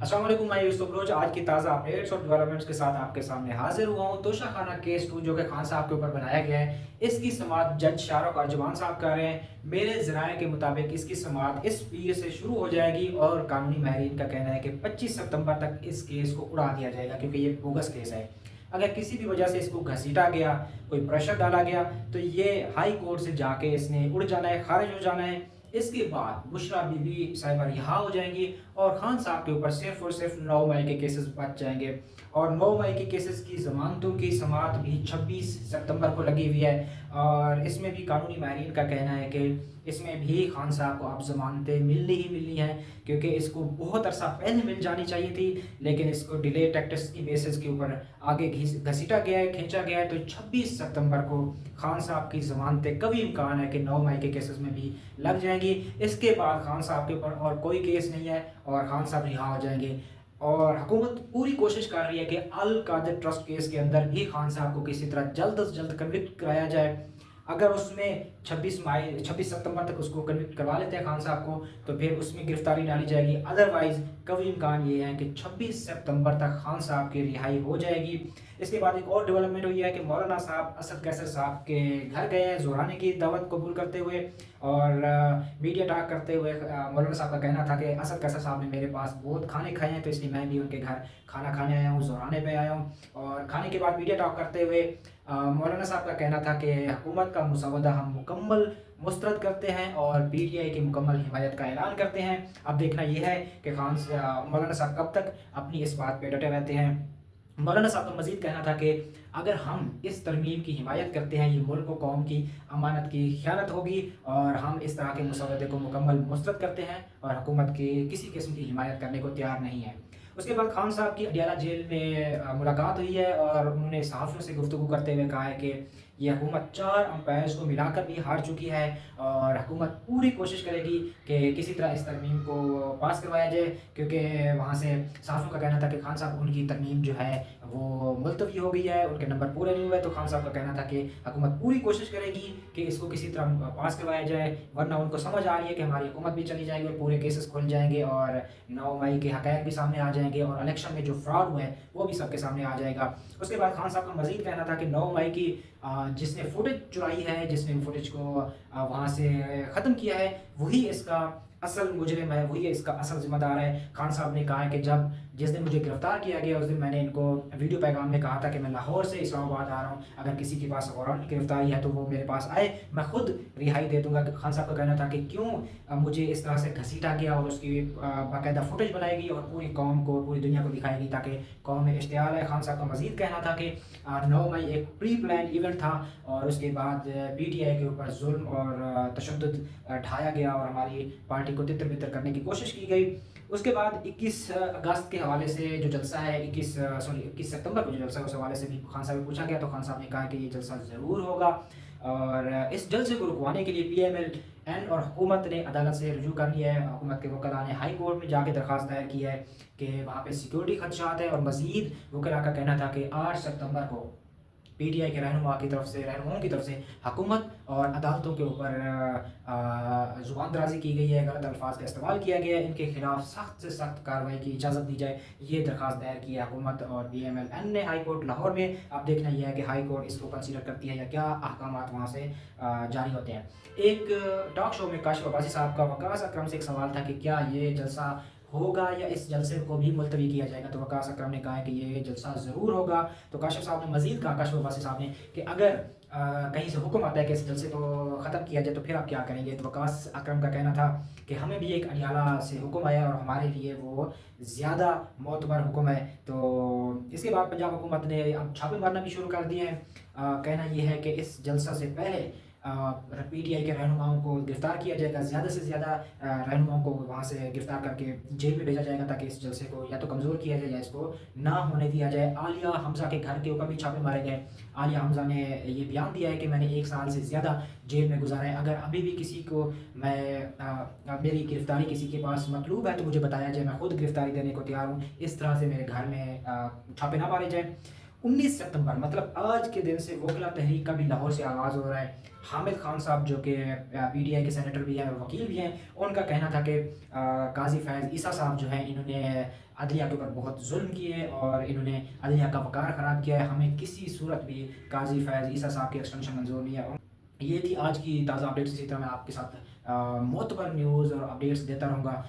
अस्सलाम वालेकुम, मैं यूसुफ रोज आज की ताज़ा अपडेट्स और डेवलपमेंट्स के साथ आपके सामने हाजिर हुआ हूँ। तोशाखाना केस 2 जो कि खान साहब के ऊपर बनाया गया है, इसकी समाअत जज शाहरुख अर्जुमान साहब कर रहे हैं। मेरे ज़राए के मुताबिक इसकी समाअत इस पीर से शुरू हो जाएगी और कानूनी माहिरीन का कहना है कि 25 सितंबर तक इस केस को उड़ा दिया जाएगा, क्योंकि ये बोगस केस है। अगर किसी भी वजह से इसको घसीटा गया, कोई प्रेशर डाला गया, तो ये हाई कोर्ट से जाके इसने उड़ जाना है, खारिज हो जाना है। इसके बाद बुशरा बीबी साहिबा रिहा हो जाएंगी और खान साहब के ऊपर सिर्फ और सिर्फ 9 मई के केसेस बच जाएंगे। और 9 मई के केसेस की ज़मानतों की समाअत भी 26 सितंबर को लगी हुई है। और इसमें भी कानूनी माहिरीन का कहना है कि इसमें भी खान साहब को अब ज़मानतें मिलनी ही मिलनी हैं, क्योंकि इसको बहुत अरसा पहले मिल जानी चाहिए थी, लेकिन इसको डिले टैक्टिक्स की बेसिस के ऊपर आगे घसीटा गया है, खींचा गया है। तो 26 सितंबर को खान साहब की ज़मानतें कभी इम्कान है कि 9 मई के केसेस में भी लग जाएंगी। इसके बाद खान साहब के ऊपर और कोई केस नहीं है और खान साहब रिहा हो जाएंगे। और हुकूमत पूरी कोशिश कर रही है कि अल कादिर ट्रस्ट केस के अंदर भी खान साहब को किसी तरह जल्द से जल्द कन्विक्ट कराया जाए। अगर उसमें 26 सितंबर तक उसको कन्विक्ट करवा लेते हैं खान साहब को, तो फिर उसमें गिरफ्तारी डाली जाएगी। अदरवाइज़ कभी इम्कान ये है कि 26 सितंबर तक खान साहब की रिहाई हो जाएगी। इसके बाद एक और डेवलपमेंट हुई है कि मौलाना साहब असद कैसर साहब के घर गए हैं ज़ोराने की दावत कबूल करते हुए। और मीडिया टॉक करते हुए मौलाना साहब का कहना था कि असद कैसर साहब ने मेरे पास बहुत खाने खाए हैं, तो इसलिए मैं भी उनके घर खाना खाने आया हूँ, ज़ोराने पे आया हूँ। और खाने के बाद मीडिया टॉक करते हुए मौलाना साहब का कहना था कि हुकूमत का मुसवदा हम मुकम्मल मुस्तरद करते हैं और पीटीआई की मुकम्मल हिमायत का ऐलान करते हैं। अब देखना यह है कि मौलाना साहब कब तक अपनी इस बात पे डटे रहते हैं। मौलाना साहब का मज़ीद कहना था कि अगर हम इस तरमीम की हिमायत करते हैं, ये मुल्क व कौम की अमानत की ख़यानत होगी। और हम इस तरह के मुसवदे को मुकम्मल मुस्तरद करते हैं और हुकूमत की किसी किस्म की हिमायत करने को तैयार नहीं है। उसके बाद खान साहब की अडियाला जेल में मुलाकात हुई है और उन्होंने सहाफ़ियों से गुफ्तगू करते हुए कहा है कि ये हुकूमत 4 अंपायर्स को मिलाकर भी हार चुकी है और हुकूमत पूरी कोशिश करेगी कि किसी तरह इस तरमीम को पास करवाया जाए, क्योंकि वहाँ से सहाफ़ियों का कहना था कि खान साहब उनकी तरमीम जो है वो मुलतवी हो गई है, उनके नंबर पूरे नहीं हुए। तो खान साहब का कहना था कि हुकूमत पूरी कोशिश करेगी कि इसको किसी तरह पास करवाया जाए, वरना उनको समझ आ रही है कि हमारी हुकूमत भी चली जाएगी और पूरे केसेस खुल जाएंगे और 9 मई के हक़ाइक़ भी सामने आ जाएंगे और इलेक्शन में जो फ्रॉड हुआ है वो भी सबके सामने आ जाएगा। उसके बाद खान साहब का मज़ीद कहना था कि 9 मई की जिसने फुटेज चुराई है, जिसने फुटेज को वहाँ से ख़त्म किया है, वही इसका असल मुजरिम है, वही इसका असल ज़िम्मेदार है। खान साहब ने कहा है कि जिस दिन मुझे गिरफ़्तार किया गया उस दिन मैंने इनको वीडियो पैगाम में कहा था कि मैं लाहौर से इस्लामाबाद आ रहा हूँ, अगर किसी के पास वारंट की गिरफ़्तारी है तो वो मेरे पास आए, मैं खुद रिहाई दे दूँगा। खान साहब का कहना था कि क्यों मुझे इस तरह से घसीटा गया और उसकी बाकायदा फुटेज बनाएगी और पूरी कौम को, पूरी दुनिया को दिखाएगी ताकि कौम में इश्तिहाल है। खान साहब का मज़ीद कहना था कि 9 मई एक प्री प्लान इवेंट था और उसके बाद पीटीआई के ऊपर जुल्म और तशद्दुद ढाया गया और हमारी पार्टी को तितर बितर करने की कोशिश की गई। उसके बाद 21 अगस्त के हवाले से जो जलसा है, 21 सितंबर को जो जलसा है उस हवाले से भी खान साहब से पूछा गया, तो खान साहब ने कहा कि ये जलसा ज़रूर होगा। और इस जलसे को रुकवाने के लिए पीएमएल और हुकूमत ने अदालत से रुजू कर लिया है। हुकूमत के वकला ने हाई कोर्ट में जाके दरख्वास्त दायर की है कि वहाँ पे सिक्योरिटी खदशात है। और मज़ीद वकला का कहना था कि 8 सितंबर को पीटीआई के रहनुमाओं की तरफ से हुकूमत और अदालतों के ऊपर ज़ुबान दराज़ी की गई है, गलत अल्फाज का इस्तेमाल किया गया है, इनके खिलाफ सख्त से सख्त कार्रवाई की इजाज़त दी जाए। ये दरख्वास्त दायर की है हुकूमत और पीएमएल ने हाई कोर्ट लाहौर में। अब देखना यह है कि हाई कोर्ट इसको कंसीडर करती है या क्या अहकामात वहाँ से जारी होते हैं। एक टॉक शो में काशिफ अब्बासी साहब का वकास अकरम से एक सवाल था कि क्या ये जलसा होगा या इस जलसे को भी मुलतवी किया जाएगा, तो वकास अकरम ने कहा है कि ये जलसा ज़रूर होगा। तो काशिफ साहब ने मज़ीद कहा, काशिफ अब्बासी साहब ने, कि अगर कहीं से हुक्म आता है कि इस जलसे को ख़त्म किया जाए तो फिर आप क्या करेंगे। तो वकास अकरम का कहना था कि हमें भी एक अडियाला से हुक्म आया और हमारे लिए वो ज़्यादा मोतबर हुक्म है। तो इसके बाद पंजाब हुकूमत ने अब छापे मारना भी शुरू कर दिए हैं। कहना यह है कि इस जलसा से पहले पीटीआई के रहनुमाओं को गिरफ़्तार किया जाएगा, ज़्यादा से ज़्यादा रहनुमाओं को वहाँ से गिरफ़्तार करके जेल में भेजा जाएगा, ताकि इस जलसे को या तो कमज़ोर किया जाए या इसको ना होने दिया जाए। आलिया हमज़ा के घर के ऊपर भी छापे मारे गए। आलिया हमज़ा ने ये बयान दिया है कि मैंने 1 साल से ज़्यादा जेल में गुजारा है, अगर अभी भी किसी को मेरी गिरफ़्तारी किसी के पास मतलूब है तो मुझे बताया जाए, मैं खुद गिरफ़्तारी देने को तैयार हूँ। इस तरह से मेरे घर में छापे ना मारे जाएँ। 19 सितंबर मतलब आज के दिन से वकला तहरीक का भी लाहौर से आगाज़ हो रहा है। हामिद खान साहब जो कि पीटीआई के सेनेटर भी हैं और वकील भी हैं, उनका कहना था कि काजी फैज़ ईसा साहब जो हैं इन्होंने अदलिया के ऊपर बहुत जुल्म किए और इन्होंने अदलिया का वक़ार ख़राब किया है। हमें किसी सूरत भी काजी फैज़ ईसा साहब की एक्सटेंशन मंजूर नहीं है। ये थी आज की ताज़ा अपडेट्स। इसी तरह मैं आपके साथ मोतबर न्यूज़ और अपडेट्स देता रहूँगा।